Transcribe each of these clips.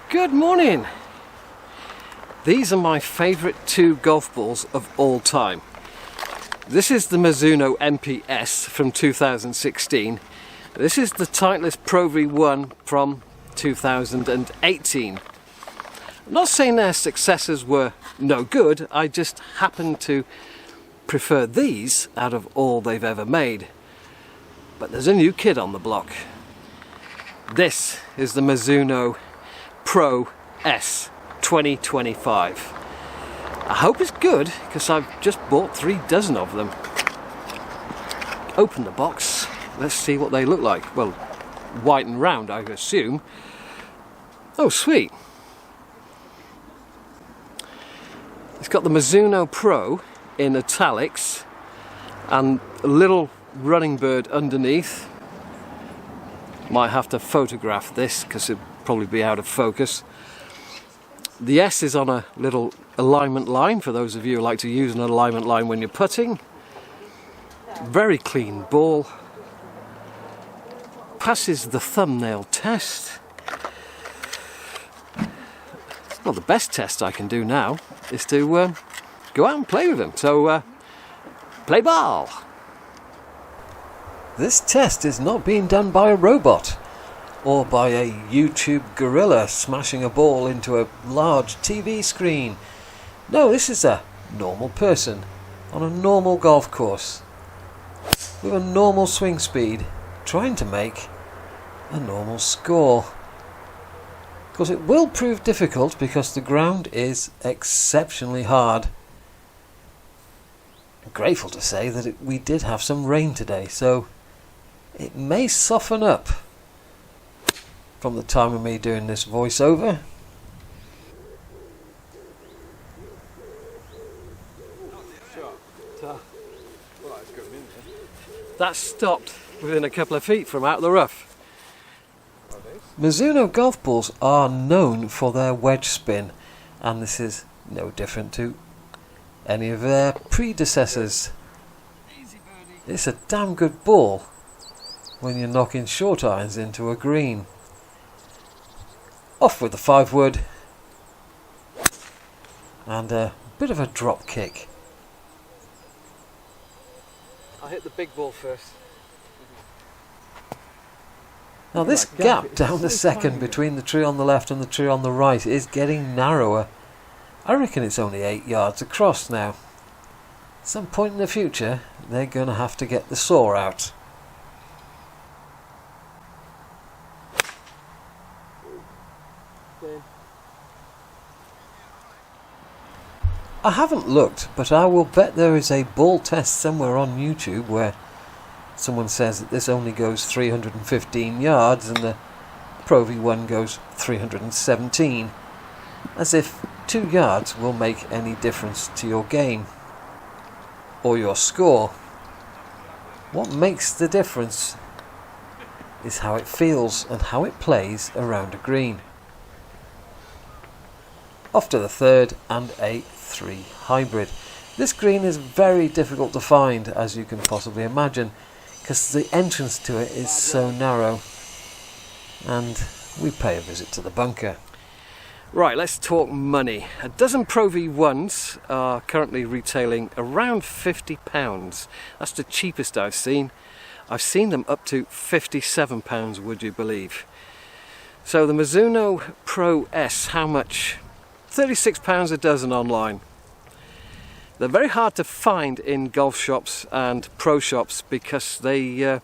Good morning! These are my favourite two golf balls of all time. This is the Mizuno MPS from 2016. This is the Titleist Pro V1 from 2018. I'm not saying their successors were no good, I just happen to prefer these out of all they've ever made. But there's a new kid on the block. This is the Mizuno Pro S 2025. I hope it's good because I've just bought 3 dozen of them. Open the box, let's see what they look like. Well, white and round I assume. Oh sweet. It's got the Mizuno Pro in italics and a little running bird underneath. Might have to photograph this because it'll probably be out of focus. The S is on a little alignment line for those of you who like to use an alignment line when you're putting. Very clean ball. Passes the thumbnail test. Well, the best test I can do now is to go out and play with him. So, play ball! This test is not being done by a robot or by a YouTube gorilla smashing a ball into a large TV screen. No, this is a normal person on a normal golf course with a normal swing speed trying to make a normal score. Of course, it will prove difficult because the ground is exceptionally hard. I'm grateful to say that we did have some rain today, so it may soften up from the time of me doing this voiceover. That stopped within a couple of feet from out of the rough. Mizuno golf balls are known for their wedge spin, and this is no different to any of their predecessors. It's a damn good ball when you're knocking short irons into a green. Off with the 5-wood and a bit of a drop kick. I'll hit the big ball first. Now this gap down the second between the tree on the left and the tree on the right is getting narrower. I reckon it's only 8 yards across now. At some point in the future they're going to have to get the saw out. I haven't looked, but I will bet there is a ball test somewhere on YouTube where someone says that this only goes 315 yards and the Pro V1 goes 317, as if 2 yards will make any difference to your game or your score. What makes the difference is how it feels and how it plays around a green. Off to the 3rd and a 3 hybrid. This green is very difficult to find, as you can possibly imagine, because the entrance to it is so narrow, and we pay a visit to the bunker. Right, let's talk money. A dozen Pro V1s are currently retailing around £50. That's the cheapest I've seen. I've seen them up to £57, would you believe? So the Mizuno Pro S, how much? £36 a dozen online. They're very hard to find in golf shops and pro shops because they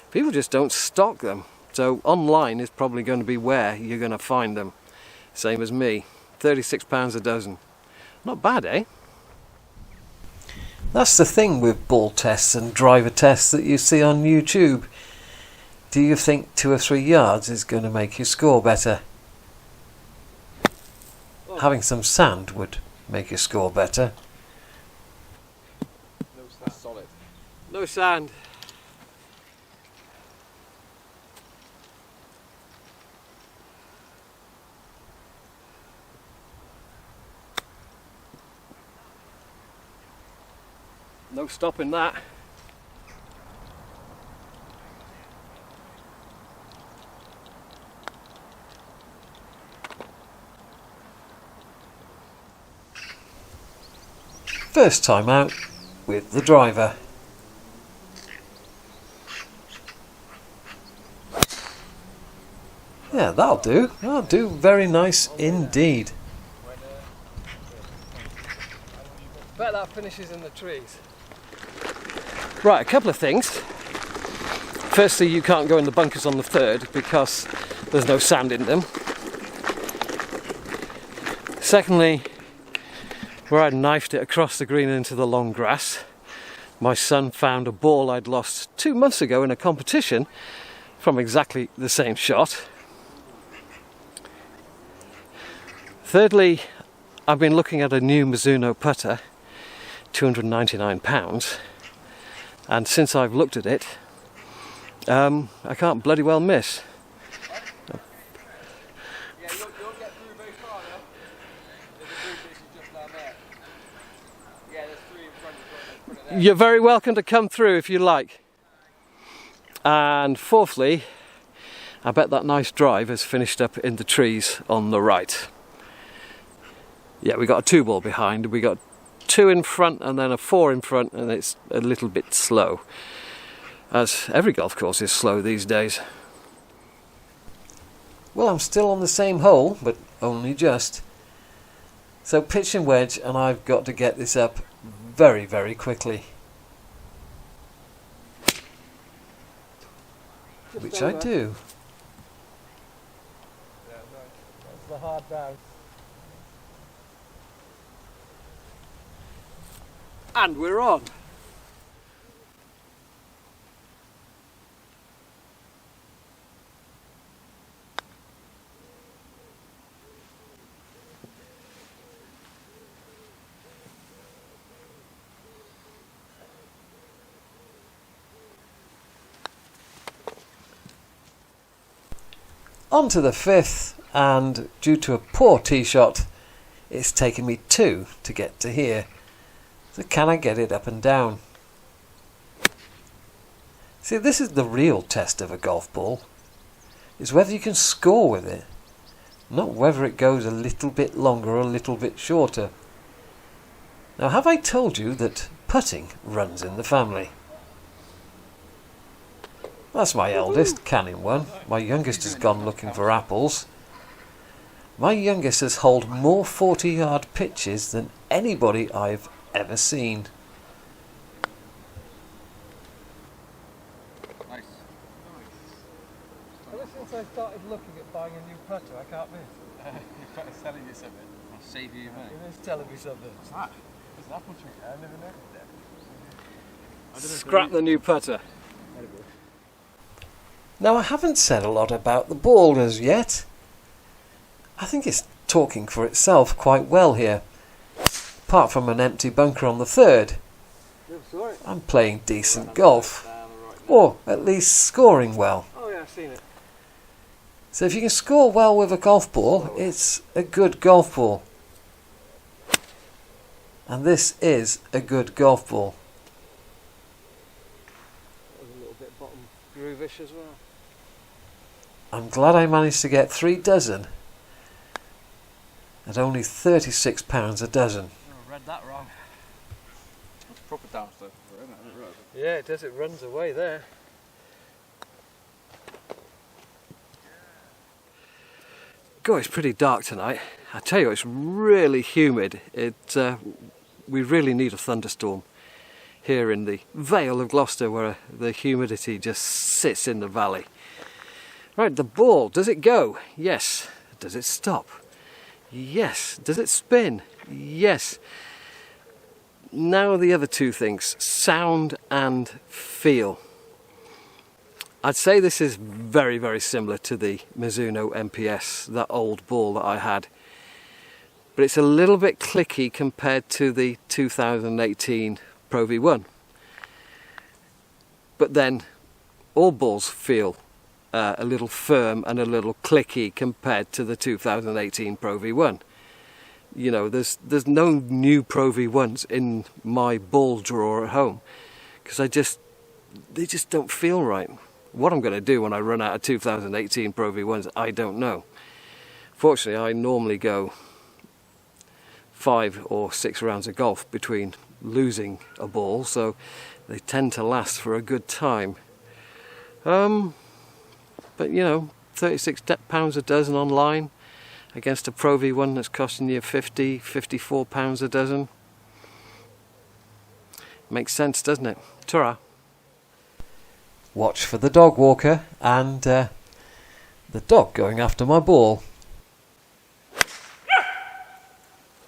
people just don't stock them. So online is probably going to be where you're going to find them. Same as me. £36 a dozen. Not bad, eh? That's the thing with ball tests and driver tests that you see on YouTube. Do you think 2 or 3 yards is going to make your score better? Having some sand would make your score better. No sand. Solid. No sand. No stopping that. First time out with the driver. Yeah, that'll do. That'll do very nice indeed. Bet that finishes in the trees. Right, a couple of things. Firstly, you can't go in the bunkers on the third because there's no sand in them. Secondly, where I'd knifed it across the green into the long grass, my son found a ball I'd lost 2 months ago in a competition from exactly the same shot. Thirdly, I've been looking at a new Mizuno putter, £299, and since I've looked at it, I can't bloody well miss. You're very welcome to come through if you like. And fourthly, I bet that nice drive has finished up in the trees on the right. Yeah, we got a 2 ball behind, we got 2 in front and then a 4 in front, and it's a little bit slow. As every golf course is slow these days. Well, I'm still on the same hole, but only just. So pitch and wedge, and I've got to get this up very, very quickly. Which I do. That's the hard bounce. And we're on. On to the 5th, and due to a poor tee shot, it's taken me 2 to get to here. So can I get it up and down? See, this is the real test of a golf ball, is whether you can score with it, not whether it goes a little bit longer or a little bit shorter. Now, have I told you that putting runs in the family? That's my eldest, canning one. My youngest has gone looking for apples. My youngest has holed more 40-yard pitches than anybody I've ever seen. Nice. Ever since I started looking at buying a new putter, I can't miss. He's telling you something. I'll save you money. He is telling me something. What's that? It's an apple tree. I never noticed that. Scrap the new putter. Now, I haven't said a lot about the ball as yet. I think it's talking for itself quite well here. Apart from an empty bunker on the 3rd, I'm playing decent golf. Or at least scoring well. Oh yeah, I've seen it. So if you can score well with a golf ball, it's a good golf ball. And this is a good golf ball. That was a little bit bottom groovish as well. I'm glad I managed to get 3 dozen at only £36 a dozen. I read that wrong. That's proper down stuff, isn't it? I didn't realise it. Yeah, it does. It runs away there. God, it's pretty dark tonight. I tell you, it's really humid. We really need a thunderstorm here in the Vale of Gloucester, where the humidity just sits in the valley. Right, the ball, does it go? Yes. Does it stop? Yes. Does it spin? Yes. Now the other 2 things, sound and feel. I'd say this is very, very similar to the Mizuno MPS, that old ball that I had. But it's a little bit clicky compared to the 2018 Pro V1. But then all balls feel a little firm and a little clicky compared to the 2018 Pro V1. You know, there's no new Pro V1s in my ball drawer at home because they just don't feel right. What I'm going to do when I run out of 2018 Pro V1s, I don't know. Fortunately, I normally go 5 or 6 rounds of golf between losing a ball, so they tend to last for a good time. But you know, £36 a dozen online against a Pro V1 that's costing you £54 a dozen. Makes sense, doesn't it? Ta-ra. Watch for the dog walker and the dog going after my ball.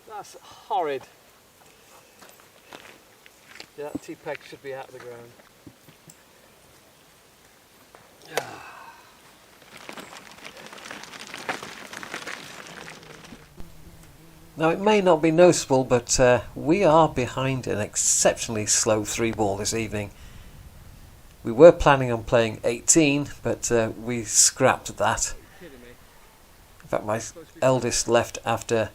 That's horrid. Yeah, that T-peg should be out of the ground. Now it may not be noticeable, but we are behind an exceptionally slow 3-ball this evening. We were planning on playing 18, but we scrapped that. In fact, my eldest left after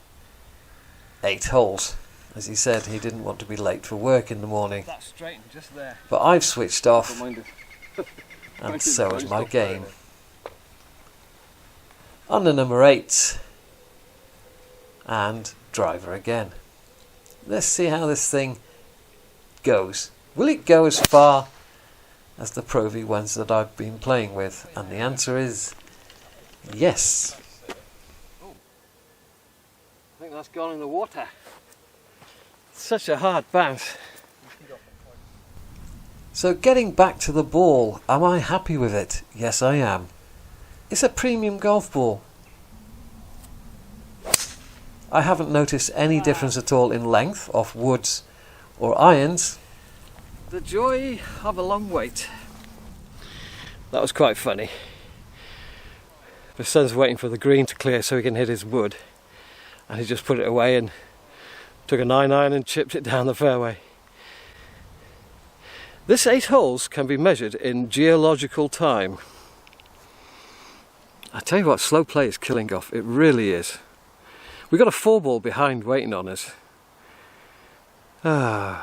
8 holes. As he said, he didn't want to be late for work in the morning. That's straightened just there. But I've switched off, Mind and so has my game. On to number 8. And driver again. Let's see how this thing goes. Will it go as far as the Pro V1s that I've been playing with? And the answer is yes. I think that's gone in the water. Such a hard bounce. So getting back to the ball, am I happy with it? Yes, I am. It's a premium golf ball. I haven't noticed any difference at all in length of woods or irons. The joy of a long wait. That was quite funny. My son's waiting for the green to clear so he can hit his wood, and he just put it away and took a 9-iron and chipped it down the fairway. This 8 holes can be measured in geological time. I tell you what, slow play is killing golf. It really is. We've got a 4-ball behind waiting on us. And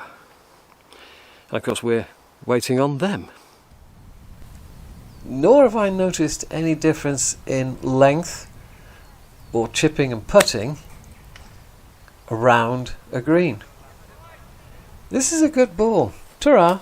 of course we're waiting on them. Nor have I noticed any difference in length or chipping and putting around a green. This is a good ball. Ta-ra!